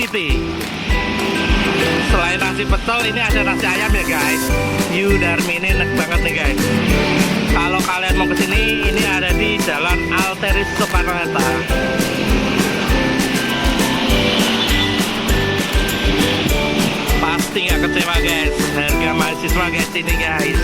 City. Selain nasi pecel, ini ada nasi ayam ya guys. Darmi ini enak banget nih guys. Kalau kalian mau kesini, ini ada di Jalan Alteris Soekarno-Hatta. Pasti nggak kecewa guys. Harga mahasiswa guys ini guys.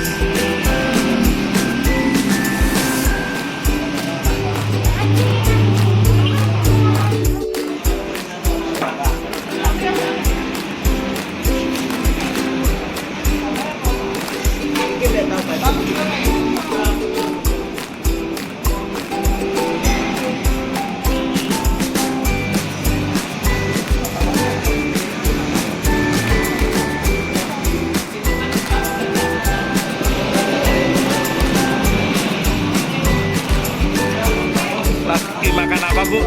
Lagi makan apa bu?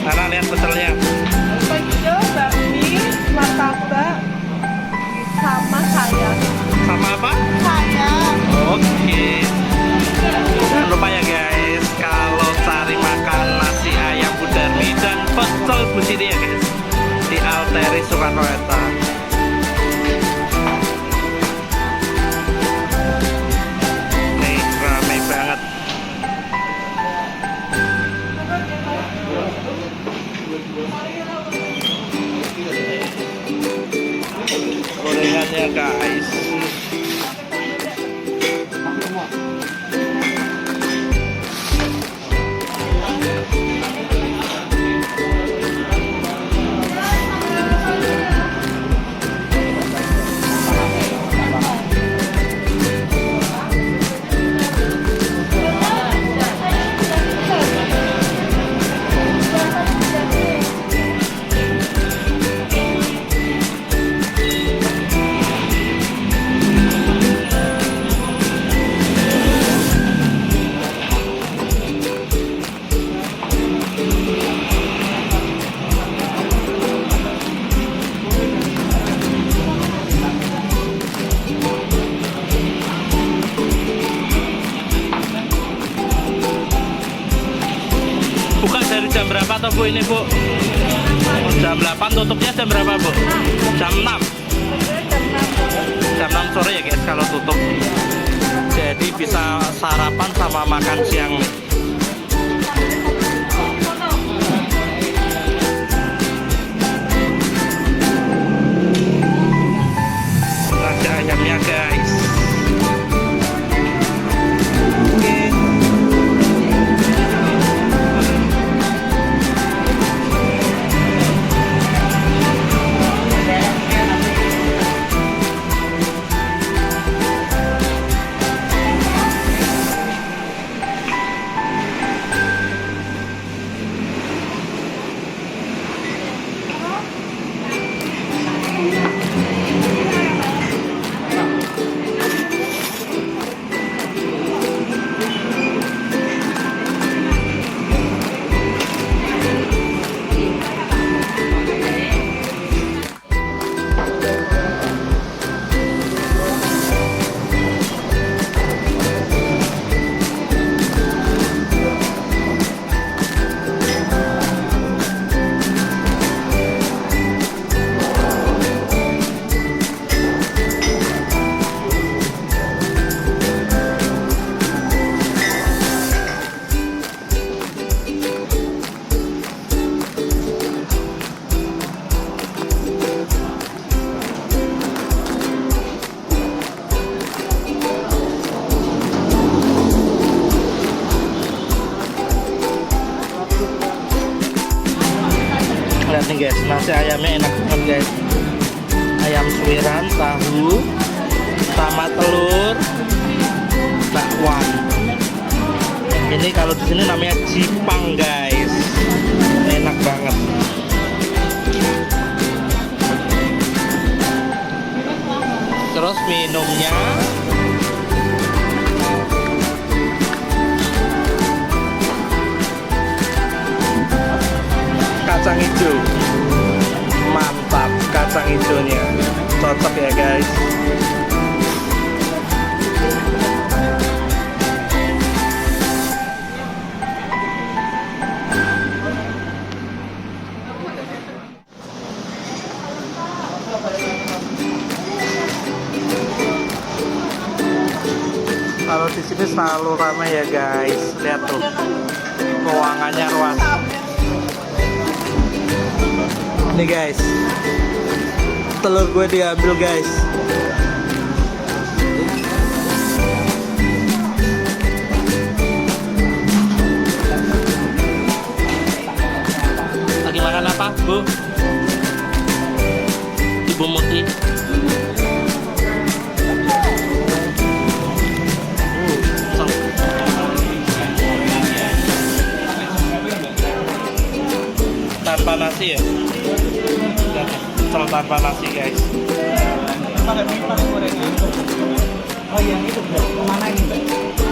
Karena lihat pecelnya. Pecel, bakmi, martabak, sama sayur. Sama apa? Sayur. Oke. Jangan lupa ya guys, kalau cari makan nasi ayam Bu Darmi dan pecel Bu Siti ya guys, di Alteris Soekarno-Hatta. Nih rame banget. Gorengannya guys. Buka dari jam berapa toh bu ini bu? Jam 8, tutupnya jam berapa bu? Jam 6. Jam 6 sore ya guys kalau tutup. Jadi bisa sarapan sama makan siang nih. Nasi ayamnya guys. Lihat nih guys, nasi ayamnya enak banget guys. Ayam suiran, tahu, sama telur, bakwan. Ini kalau di sini namanya jipang guys. Enak banget. Terus minumnya kacang hijau. Mantap kacang hijaunya, cocok ya guys. Kalau di sini selalu ramai ya guys. Lihat tuh, ruangannya luas. Nih guys, telur gue diambil guys. Lagi makan apa, Bu? Ibu Muti. Tanpa nasi ya? Pecel tanpa nasi guys. Pakai mie pakai gorengan. Oh yang itu, Mbak. Kemana ini, Mbak?